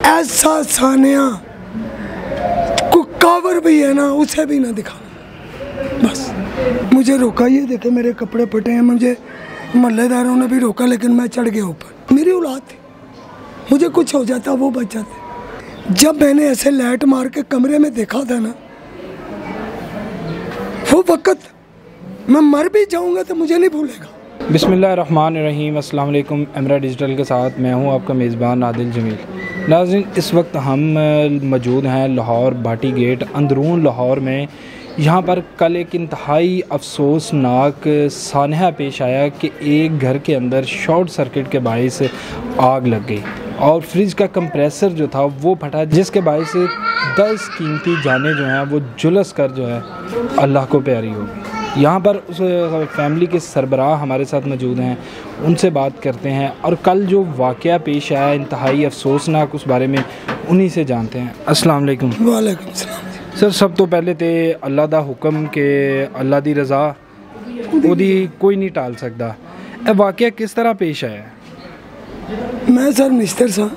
ऐसा सानिया को कावर भी है ना, उसे भी ना दिखाना। बस मुझे रोका, ये देखे मेरे कपड़े फटे हैं, मुझे मोहल्लेदारों ने भी रोका, लेकिन मैं चढ़ गया ऊपर। मेरी औलाद थी, मुझे कुछ हो जाता वो बच जाते। जब मैंने ऐसे लाइट मार के कमरे में देखा था ना, वो वक़्त मैं मर भी जाऊंगा तो मुझे नहीं भूलेगा। बिस्मिल्लाहिर्रहमानिर्रहीम। अस्सलाम वालेकुम। एमरा डिजिटल के साथ मैं हूं आपका मेज़बान आदिल जमील। नाज़रीन, इस वक्त हम मौजूद हैं लाहौर भाटी गेट अंदरून लाहौर में। यहाँ पर कल एक इंतहाई अफसोसनाक सानहा पेश आया कि एक घर के अंदर शॉर्ट सर्किट के बाइस आग लग गई और फ्रिज का कंप्रेसर जो था वो फटा, जिसके बाइस 10 कीमती जानें जो हैं वो झुलस कर जो है अल्लाह को प्यारी हो गई। यहाँ पर उस फैमिली के सरबराह हमारे साथ मौजूद हैं, उनसे बात करते हैं और कल जो वाक़या पेश आया इंतहाई अफसोसनाक, उस बारे में उन्हीं से जानते हैं। अस्सलाम वालेकुम। वालेकुम सलाम। सर, सब तो पहले तो अल्लाह दा हुक्म के अल्लाह दी रज़ा ओदी कोई नहीं टाल सकता। ए वाक़या किस तरह पेश आया? मैं सर मिस्टर सा,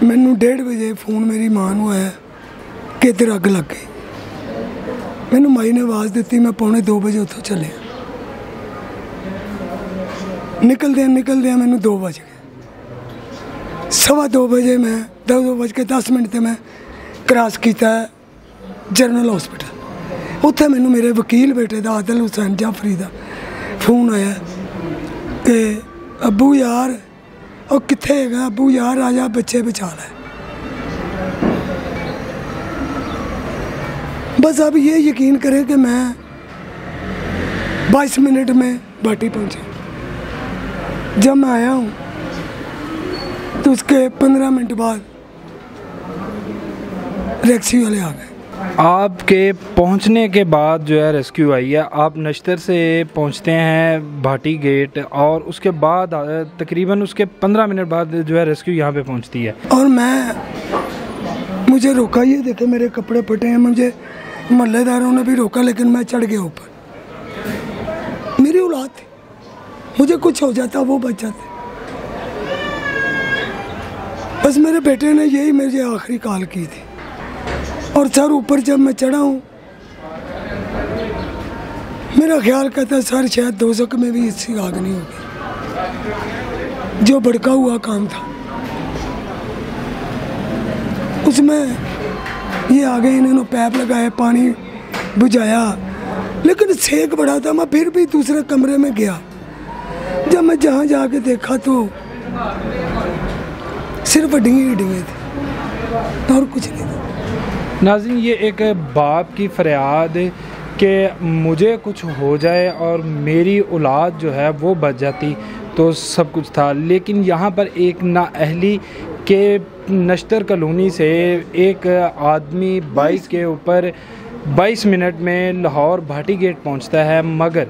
मैनू 1:30 बजे फोन मेरी मां नूं आया कि इधर अग लग गई। मैनू माई ने आवाज़ दी, मैं 1:45 बजे उतों चलिया। निकलदे मैनू 2 बज गए। 2:15 बजे मैं 2:10 ते मैं क्रॉस किया जनरल हॉस्पिटल। उत्थे मैनू मेरे वकील बेटे का आदिल हुसैन जाफरी का फोन आया कि अबू यार और कित्थे है, अबू यार आ जा, बच्चे बचा ले। बस अब ये यकीन करें कि मैं 22 मिनट में भाटी पहुंचा। जब मैं आया हूँ तो उसके 15 मिनट बाद रेस्क्यू वाले आ गए। आपके पहुंचने के बाद जो है रेस्क्यू आई है, आप नश्तर से पहुंचते हैं भाटी गेट और उसके बाद तकरीबन उसके 15 मिनट बाद जो है रेस्क्यू यहाँ पे पहुंचती है। और मुझे रोका, ये देखे मेरे कपड़े फटे हैं, मुझे मोहल्लेदारों ने भी रोका, लेकिन मैं चढ़ गया ऊपर। मेरी औलाद थी, मुझे कुछ हो जाता वो बच जाते। बस मेरे बेटे ने यही मुझे आखिरी कॉल की थी। और सर ऊपर जब मैं चढ़ा हूँ, मेरा ख्याल कहता है सर शायद 200 में भी इससे आग नहीं होगी। जो भड़का हुआ काम था उसमें ये आ गए, इन्होंने पैप लगाए, पानी बुझाया, लेकिन सेक बड़ा था। मैं फिर भी दूसरे कमरे में गया। जब मैं जहाँ जाके देखा तो सिर्फ डिंगे थे और कुछ नहीं था। नाज़रीन, ये एक बाप की फरियाद कि मुझे कुछ हो जाए और मेरी औलाद जो है वो बच जाती तो सब कुछ था। लेकिन यहाँ पर एक नाअहली के नश्तर कॉलोनी से एक आदमी बाइक के ऊपर 22 मिनट में लाहौर भाटी गेट पहुँचता है, मगर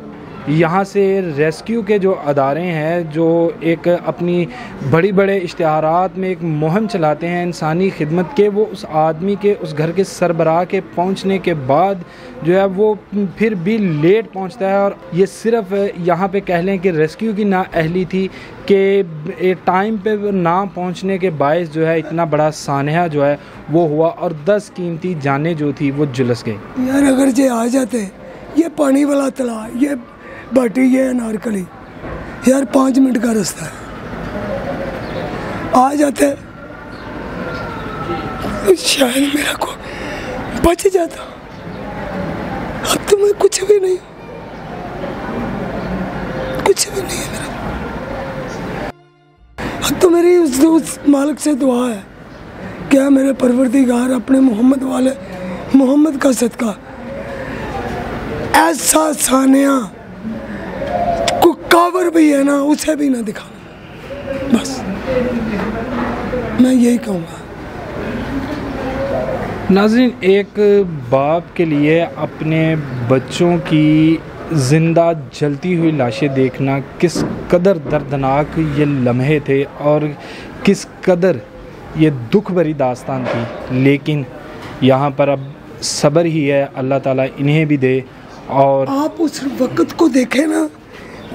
यहाँ से रेस्क्यू के जो अदारे हैं जो एक अपनी बड़े इश्तिहारात में एक मुहिम चलाते हैं इंसानी खिदमत के, वो उस आदमी के उस घर के सरबराह के पहुँचने के बाद जो है वो फिर भी लेट पहुँचता है। और ये सिर्फ यहाँ पे कह लें कि रेस्क्यू की नाअहली थी कि टाइम पे ना पहुँचने के बायस जो है इतना बड़ा सानहा जो है वो हुआ और 10 कीमती जानें जो थी वो झुलस गई। यार अगर जे आ जाते, ये पानी वाला तला, ये भाटी, ये अनारकली, यार 5 मिनट का रास्ता है, आ जाते तो शायद मेरा को बच जाता। अब तो मैं कुछ भी नहीं है मेरा। अब तो मेरी उस मालिक से दुआ है, क्या मेरे परवरदिगार अपने मोहम्मद का सदका ऐसा सानिया को कावर भी है ना, उसे भी ना दिखाना। बस मैं यही कहूँगा। नाज़रीन, एक बाप के लिए अपने बच्चों की ज़िंदा जलती हुई लाशें देखना किस कदर दर्दनाक ये लम्हे थे और किस कदर ये दुख भरी दास्तान थी। लेकिन यहाँ पर अब सब्र ही है, अल्लाह ताला इन्हें भी दे। और आप उस वक़्त को देखें ना,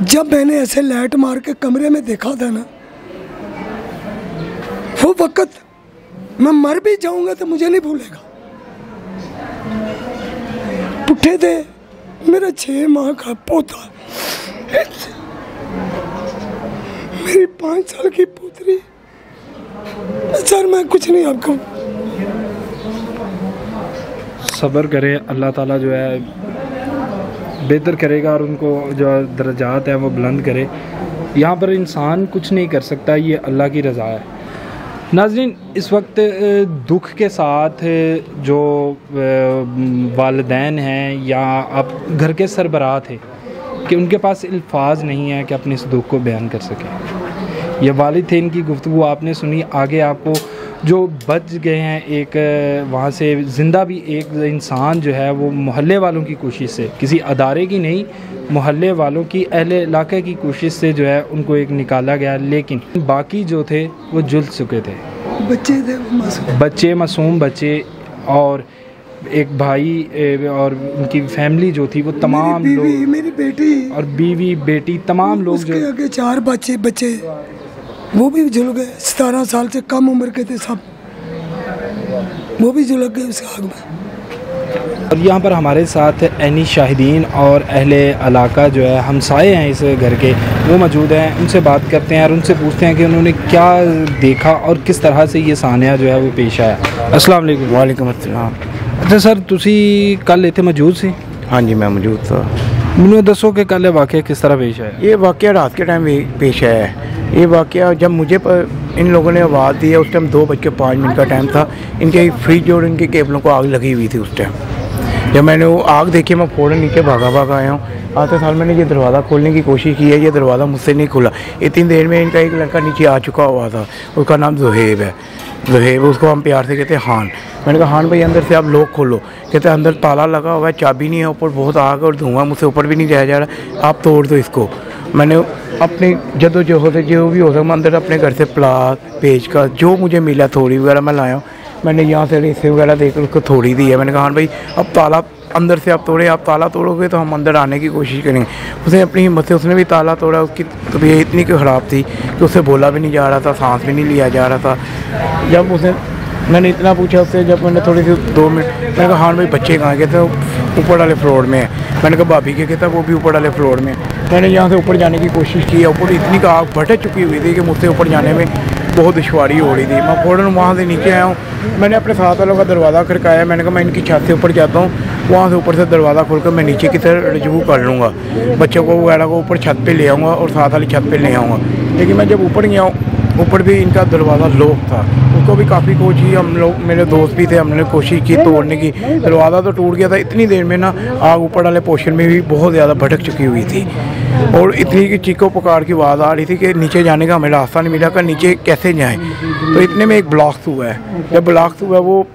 जब मैंने ऐसे लाइट मार के कमरे में देखा था ना, वक्त मैं मर भी जाऊंगा तो मुझे नहीं भूलेगा। पुट्ठे थे मेरा 6 माह का पोता, मेरी 5 साल की पुत्री। सर मैं कुछ नहीं आपको। सब्र करें, अल्लाह ताला जो है बेहतर करेगा और उनको जो दर्जात हैं वो बुलंद करे। यहाँ पर इंसान कुछ नहीं कर सकता, ये अल्लाह की रज़ा है। नाज़रीन, इस वक्त दुख के साथ जो वालिदैन हैं या आप घर के सरबराह थे कि उनके पास अल्फाज नहीं है कि अपने इस दुख को बयान कर सकें। ये वालिद थे, इनकी गुफ्तगू आपने सुनी। आगे आपको जो बच गए हैं एक वहाँ से ज़िंदा भी एक इंसान जो है वो मोहल्ले वालों की कोशिश से, किसी अदारे की नहीं, मोहल्ले वालों की, अहले इलाके की कोशिश से जो है उनको एक निकाला गया। लेकिन बाकी जो थे वो जुल चुके थे, बच्चे मासूम बच्चे और एक भाई और उनकी फैमिली जो थी वो तमाम लोग, मेरी बेटी और बीवी बेटी तमाम लोग जो आगे 4 बच्चे वो भी जुल गए। 17 साल से कम उम्र के थे सब, वो भी जुल गए उस आग में। और यहाँ पर हमारे साथ ऐनी शाहिदीन और अहले इलाका जो है हमसाए हैं इस घर के, वो मौजूद हैं। उनसे बात करते हैं और उनसे पूछते हैं कि उन्होंने क्या देखा और किस तरह से ये सानिया जो है वो पेश आया। अस्सलाम वालेकुम। वालेकुम अस्सलाम। अच्छा सर, तुसी कल इत्थे मौजूद सी? हाँ जी मैं मौजूद था। मैनू दसो कि कल वाक़या किस तरह पेश आया? ये वाक़या रात के टाइम पेश आया है। ये वाक़या जब मुझे इन लोगों ने आवाज़ दी है, उस टाइम 2:05 का टाइम था। इनके फ्रिज और इनके केबलों को आग लगी हुई थी। उस टाइम जब मैंने वो आग देखी, मैं फ़ौरन नीचे भागा आया हूँ। आते साल मैंने ये दरवाज़ा खोलने की कोशिश की है, ये दरवाज़ा मुझसे नहीं खुला। इतनी देर में इनका एक लड़का नीचे आ चुका हुआ था, उसका नाम ज़ुहैब है। ज़ुहैब, उसको हम प्यार से कहते हैं हान। मैंने कहा हान भाई अंदर से आप लोग खोलो। कहते अंदर ताला लगा हुआ है, चाबी नहीं है, ऊपर बहुत आग और धुआं, मुझसे ऊपर भी नहीं जाया जा रहा, आप तोड़ दो इसको। मैंने अपनी जदोजहद जो भी हो सका, मैं अंदर अपने घर से प्लास पेच का जो मुझे मिला थोड़ी वगैरह मैं लाया हूँ। मैंने यहाँ से रेसे वगैरह देकर उसको थोड़ी दी है। मैंने कहा हाँ भाई अब ताला अंदर से आप तोड़े, आप ताला तोड़ोगे तो हम अंदर आने की कोशिश करेंगे। उसने अपनी हिम्मत से उसने भी ताला तोड़ा। उसकी तबीयत इतनी ख़राब थी कि उससे बोला भी नहीं जा रहा था, सांस भी नहीं लिया जा रहा था। जब उसने मैंने इतना पूछा उससे, जब मैंने थोड़ी सी 2 मिनट, मैंने कहा हाँ भाई बच्चे कहाँ गए थे? ऊपर वाले फ्लोर में है। मैंने कहा भाभी के कहता वो भी ऊपर वाले फ्लोर में। मैंने यहाँ से ऊपर जाने की कोशिश की, ऊपर इतनी का आग भटक चुकी हुई थी कि मुझसे ऊपर जाने में बहुत दुश्वारी हो रही थी। मैं फ़ौरन वहाँ से नीचे आया हूँ। मैंने अपने साथ वालों का दरवाज़ा खड़काया। मैंने कहा मैं इनकी छत से ऊपर जाता हूँ, वहाँ से ऊपर से दरवाज़ा खोलकर मैं नीचे की तरफ रजू कर लूँगा, बच्चों को वगैरह को ऊपर छत पे ले आऊँगा और साथ वाली छत पे ले आऊँगा। लेकिन मैं जब ऊपर गया हूँ, ऊपर भी इनका दरवाज़ा लॉक था। उसको भी काफ़ी कोशिश, हम लोग मेरे दोस्त भी थे, हमने कोशिश की तोड़ने की। दरवाज़ा तो टूट गया था। इतनी देर में ना आग ऊपर वाले पोर्शन में भी बहुत ज़्यादा भटक चुकी हुई थी और इतनी की चीखों पुकार की आवाज़ आ रही थी कि नीचे जाने का हमें रास्ता नहीं मिला, कि नीचे कैसे जाएं। तो इतने में एक ब्लास्ट हुआ है। जब ब्लास्ट हुआ वो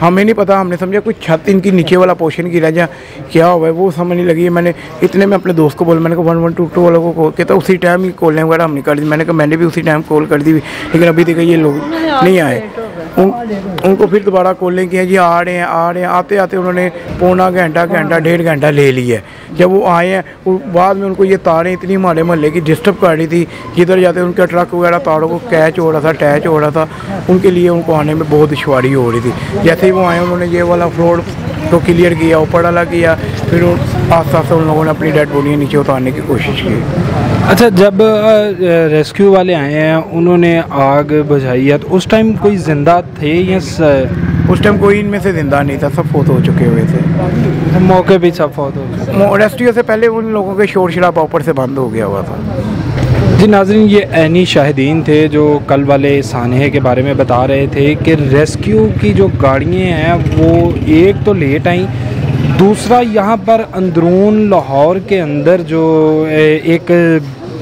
हमें नहीं पता, हमने समझा कुछ छत इनकी नीचे वाला पोर्शन गिरा जा, क्या हुआ है वो समझ नहीं लगी। मैंने इतने में अपने दोस्त को बोला, मैंने कहा 1122 वालों को कॉल किया, तो उसी टाइम ही कॉलें वगैरह हमने कर दी। मैंने कहा मैंने भी उसी टाइम कॉल कर दी, लेकिन अभी तक ये लोग नहीं आए। उनको फिर दोबारा कॉलिंग किया, जी आ रहे हैं। आते आते उन्होंने पौना घंटा 1.5 घंटा ले लिया। जब वो आए हैं बाद में उनको ये तारें इतनी हमारे मोहल्ले की डिस्टर्ब कर रही थी, जिधर जाते उनका ट्रक वगैरह तारों को कैच हो रहा था, अटैच हो रहा था, उनके लिए उनको आने में बहुत दुश्वारी हो रही थी। जैसे ही वो आए उन्होंने ये वाला फ्लोर तो क्लियर किया, ऊपर वाला किया, फिर आस्ते आस्ते उन लोगों ने अपनी डेड बॉडी नीचे उतारने की कोशिश की। अच्छा, जब रेस्क्यू वाले आए हैं उन्होंने आग बुझाई है, तो उस टाइम कोई ज़िंदा थे या उस टाइम कोई इनमें से ज़िंदा नहीं था, सब फोत हो चुके हुए थे। मौके पे सब फोत हो चुके। रेस्क्यू से पहले उन लोगों के शोर शराबा ऊपर से बंद हो गया हुआ था। जी नाज़रीन, ये ऐनी शाहिदीन थे जो कल वाले सानहे के बारे में बता रहे थे कि रेस्क्यू की जो गाड़ियाँ हैं वो एक तो लेट आई, दूसरा यहाँ पर अंदरून लाहौर के अंदर जो एक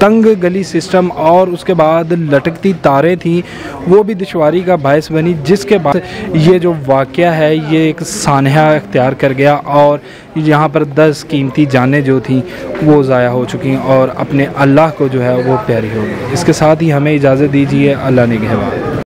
तंग गली सिस्टम और उसके बाद लटकती तारें थी वो भी दुश्वारी का बायस बनी, जिसके बाद ये जो वाक़या है ये एक सानहा इख्तियार कर गया और यहाँ पर 10 कीमती जानें जो थी वो ज़ाया हो चुकी और अपने अल्लाह को जो है वो प्यारी हो गई। इसके साथ ही हमें इजाज़त दीजिए। अल्लाह ने कहवा।